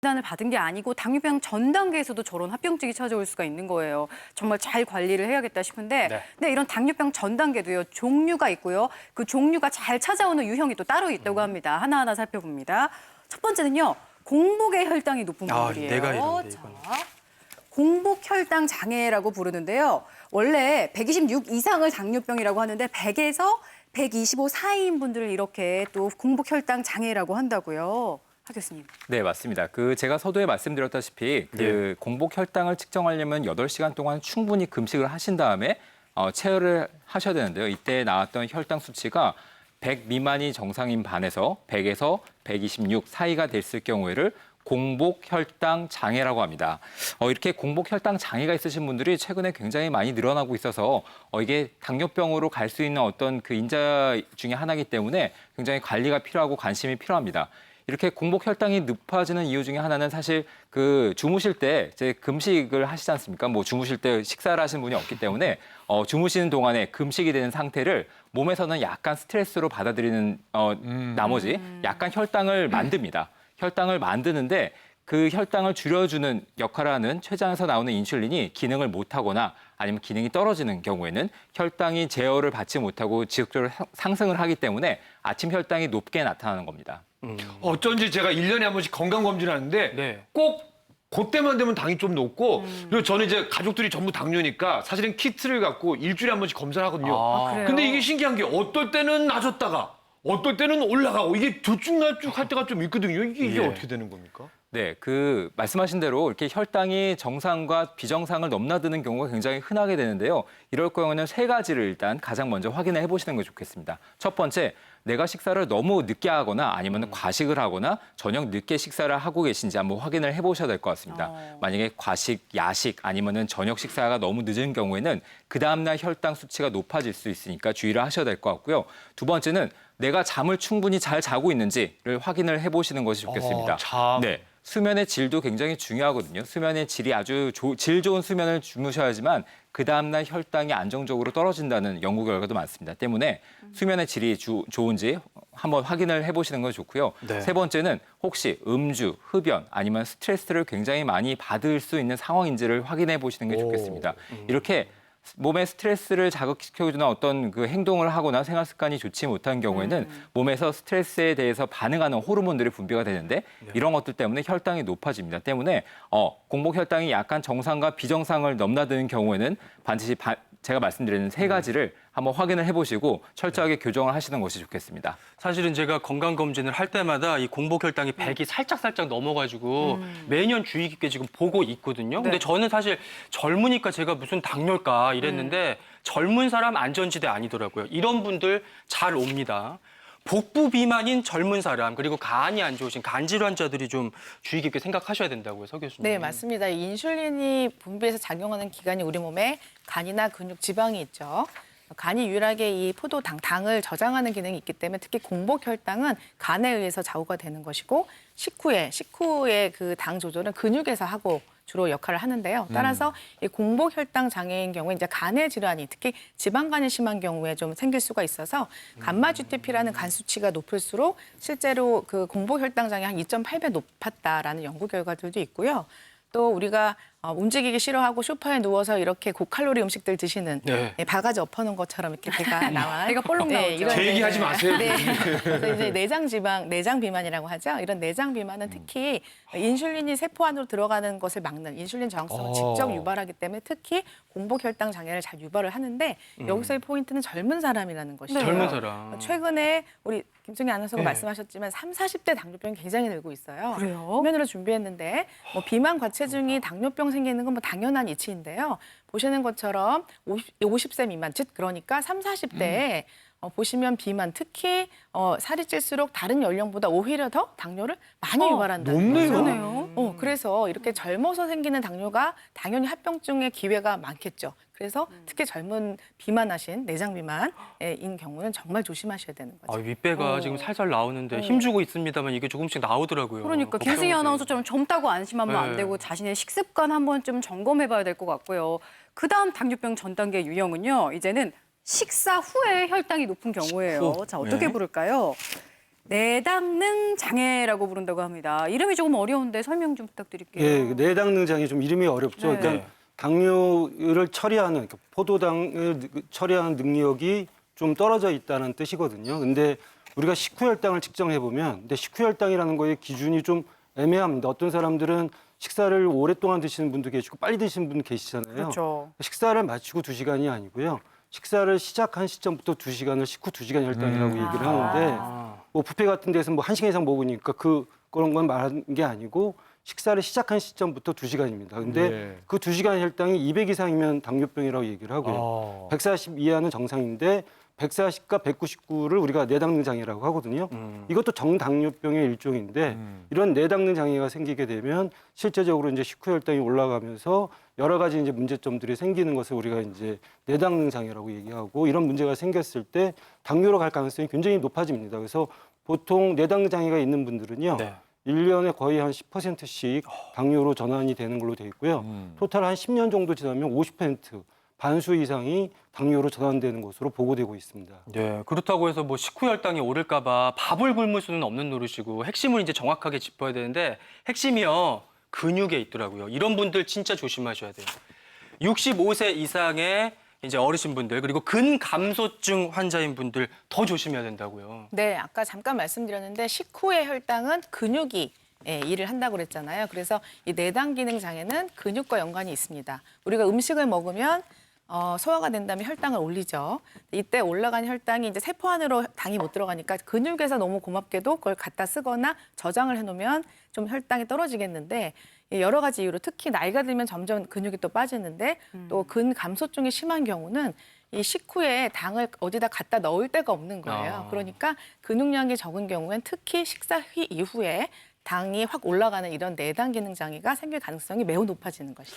진단을 받은 게 아니고 당뇨병 전 단계에서도 저런 합병증이 찾아올 수가 있는 거예요. 정말 잘 관리를 해야겠다 싶은데 네, 이런 당뇨병 전 단계도요. 종류가 있고요. 그 종류가 잘 찾아오는 유형이 또 따로 있다고 합니다. 하나하나 살펴봅니다. 첫 번째는요. 공복의 혈당이 높은 분들이에요. 내가 이런데, 자, 이거는. 공복 혈당 장애라고 부르는데요. 원래 126 이상을 당뇨병이라고 하는데 100에서 125 사이인 분들을 이렇게 또 공복 혈당 장애라고 한다고요. 하 교수님. 네, 맞습니다. 제가 서두에 말씀드렸다시피 공복 혈당을 측정하려면 8시간 동안 충분히 금식을 하신 다음에 체열을 하셔야 되는데요. 이때 나왔던 혈당 수치가 100 미만이 정상인 반에서 100에서 126 사이가 됐을 경우에를 공복 혈당 장애라고 합니다. 이렇게 공복 혈당 장애가 있으신 분들이 최근에 굉장히 많이 늘어나고 있어서 이게 당뇨병으로 갈 수 있는 어떤 그 인자 중에 하나이기 때문에 굉장히 관리가 필요하고 관심이 필요합니다. 이렇게 공복 혈당이 높아지는 이유 중에 하나는 사실 주무실 때 이제 금식을 하시지 않습니까? 뭐 주무실 때 식사를 하시는 분이 없기 때문에 주무시는 동안에 금식이 되는 상태를 몸에서는 약간 스트레스로 받아들이는 나머지 약간 혈당을 만듭니다. 혈당을 만드는데 그 혈당을 줄여주는 역할을 하는 췌장에서 나오는 인슐린이 기능을 못하거나 아니면 기능이 떨어지는 경우에는 혈당이 제어를 받지 못하고 지속적으로 상승을 하기 때문에 아침 혈당이 높게 나타나는 겁니다. 어쩐지 제가 1년에 한 번씩 건강검진을 하는데 꼭 그때만 되면 당이 좀 높고 그리고 저는 이제 가족들이 전부 당뇨니까 사실은 키트를 갖고 일주일에 한 번씩 검사를 하거든요. 그래요? 근데 이게 신기한 게 어떨 때는 낮았다가 어떨 때는 올라가고 이게 들쭉날쭉 할 때가 좀 있거든요. 이게 어떻게 되는 겁니까? 네, 말씀하신 대로 이렇게 혈당이 정상과 비정상을 넘나드는 경우가 굉장히 흔하게 되는데요. 이럴 경우는 3가지를 일단 가장 먼저 확인해 보시는 게 좋겠습니다. 첫 번째, 내가 식사를 너무 늦게 하거나 아니면 과식을 하거나 저녁 늦게 식사를 하고 계신지 한번 확인을 해보셔야 될 것 같습니다. 만약에 과식, 야식 아니면 저녁 식사가 너무 늦은 경우에는 그 다음날 혈당 수치가 높아질 수 있으니까 주의를 하셔야 될 것 같고요. 두 번째는 내가 잠을 충분히 잘 자고 있는지를 확인을 해보시는 것이 좋겠습니다. 잠. 네. 수면의 질도 굉장히 중요하거든요. 수면의 질이 아주 질 좋은 수면을 주무셔야지만 그 다음날 혈당이 안정적으로 떨어진다는 연구 결과도 많습니다. 때문에 수면의 질이 좋은지 한번 확인을 해보시는 건 좋고요. 세 번째는 혹시 음주, 흡연 아니면 스트레스를 굉장히 많이 받을 수 있는 상황인지를 확인해 보시는 게 좋겠습니다. 이렇게 몸에 스트레스를 자극시켜주는 어떤 그 행동을 하거나 생활 습관이 좋지 못한 경우에는 몸에서 스트레스에 대해서 반응하는 호르몬들이 분비가 되는데 이런 것들 때문에 혈당이 높아집니다. 때문에 공복 혈당이 약간 정상과 비정상을 넘나드는 경우에는 반드시 제가 말씀드리는 3가지를 한번 확인을 해보시고 철저하게 교정을 하시는 것이 좋겠습니다. 사실은 제가 건강검진을 할 때마다 이 공복 혈당이 100이 살짝 넘어가지고 매년 주의 깊게 지금 보고 있거든요. 근데 저는 사실 젊으니까 제가 무슨 당뇨일까 이랬는데 젊은 사람 안전지대 아니더라고요. 이런 분들 잘 옵니다. 복부 비만인 젊은 사람 그리고 간이 안 좋으신 간 질환자들이 좀 주의 깊게 생각하셔야 된다고요, 서 교수님. 네, 맞습니다. 이 인슐린이 분비해서 작용하는 기관이 우리 몸에 간이나 근육, 지방이 있죠. 간이 유일하게 이 당을 저장하는 기능이 있기 때문에 특히 공복 혈당은 간에 의해서 좌우가 되는 것이고 식후의 그 당 조절은 근육에서 하고 주로 역할을 하는데요. 따라서 이 공복 혈당 장애인 경우에 이제 간의 질환이 특히 지방간이 심한 경우에 좀 생길 수가 있어서 감마 GTP라는 간 수치가 높을수록 실제로 그 공복 혈당 장애 한 2.8배 높았다라는 연구 결과들도 있고요. 또 우리가 움직이기 싫어하고 소파에 누워서 이렇게 고칼로리 음식들 드시는 바가지 엎어놓은 것처럼 이렇게 배가 나와. 배가 볼록 나오죠. 이런 제 얘기하지 마세요. 그래서 이제 내장 비만이라고 하죠. 이런 내장 비만은 특히 인슐린이 세포 안으로 들어가는 것을 막는 인슐린 저항성을 직접 유발하기 때문에 특히 공복 혈당 장애를 잘 유발을 하는데 여기서의 포인트는 젊은 사람이라는 것이죠. 젊은 사람. 최근에 우리 김승희 아나운서가 말씀하셨지만 30, 40대 당뇨병이 굉장히 늘고 있어요. 그래요? 화면으로 준비했는데 비만 과체중이 당뇨병 생기는 건 당연한 이치인데요. 보시는 것처럼 50세 미만, 즉 그러니까 30, 40대에 보시면 비만, 특히 살이 찔수록 다른 연령보다 오히려 더 당뇨를 많이 유발한다는 거죠. 그러네요. 그래서 이렇게 젊어서 생기는 당뇨가 당연히 합병증의 기회가 많겠죠. 그래서 특히 젊은 비만하신 내장 비만인 경우는 정말 조심하셔야 되는 거죠. 윗배가 지금 살살 나오는데 힘주고 있습니다만 이게 조금씩 나오더라고요. 그러니까 김승희 아나운서처럼 젊다고 안심하면 안 되고 자신의 식습관 한번 좀 점검해봐야 될 것 같고요. 그다음 당뇨병 전 단계 유형은요. 이제는 식사 후에 혈당이 높은 경우예요. 자, 어떻게 부를까요? 내당능 장애라고 부른다고 합니다. 이름이 조금 어려운데 설명 좀 부탁드릴게요. 예, 내당능 장애 좀 이름이 어렵죠. 네. 그러니까 당뇨를 처리하는 그러니까 포도당을 처리하는 능력이 좀 떨어져 있다는 뜻이거든요. 근데 우리가 식후혈당을 측정해 보면, 근데 식후혈당이라는 거의 기준이 좀 애매합니다. 어떤 사람들은 식사를 오랫동안 드시는 분도 계시고 빨리 드시는 분 계시잖아요. 그렇죠. 식사를 마치고 2시간이 아니고요. 식사를 시작한 시점부터 2시간을 식후 2시간 혈당이라고 얘기를 하는데 뭐 뷔페 같은 데서 뭐 1시간 이상 먹으니까 그런 건 말하는 게 아니고 식사를 시작한 시점부터 2시간입니다. 근데 네. 그 2시간 혈당이 200 이상이면 당뇨병이라고 얘기를 하고요. 140 이하는 정상인데 140과 199를 우리가 내당능 장애라고 하거든요. 이것도 정당뇨병의 일종인데 이런 내당능 장애가 생기게 되면 실제적으로 이제 식후 혈당이 올라가면서 여러 가지 이제 문제점들이 생기는 것을 우리가 이제 내당능 장애라고 얘기하고, 이런 문제가 생겼을 때 당뇨로 갈 가능성이 굉장히 높아집니다. 그래서 보통 내당능 장애가 있는 분들은요. 네. 1년에 거의 한 10%씩 당뇨로 전환이 되는 걸로 돼 있고요. 토탈 한 10년 정도 지나면 50%, 반수 이상이 당뇨로 전환되는 것으로 보고되고 있습니다. 네, 그렇다고 해서 뭐 식후 혈당이 오를까봐 밥을 굶을 수는 없는 노릇이고, 핵심을 이제 정확하게 짚어야 되는데 핵심이요 근육에 있더라고요. 이런 분들 진짜 조심하셔야 돼요. 65세 이상의 이제 어르신분들, 그리고 근감소증 환자인 분들 더 조심해야 된다고요. 네, 아까 잠깐 말씀드렸는데 식후의 혈당은 근육이 일을 한다고 그랬잖아요. 그래서 이 내당 기능 장애는 근육과 연관이 있습니다. 우리가 음식을 먹으면 소화가 된다면 혈당을 올리죠. 이때 올라간 혈당이 이제 세포 안으로 당이 못 들어가니까 근육에서 너무 고맙게도 그걸 갖다 쓰거나 저장을 해놓으면 좀 혈당이 떨어지겠는데, 여러 가지 이유로 특히 나이가 들면 점점 근육이 또 빠지는데 또 근감소증이 심한 경우는 이 식후에 당을 어디다 갖다 넣을 데가 없는 거예요. 그러니까 근육량이 적은 경우엔 특히 식사 이후에 당이 확 올라가는 이런 내당 기능 장애가 생길 가능성이 매우 높아지는 것이죠.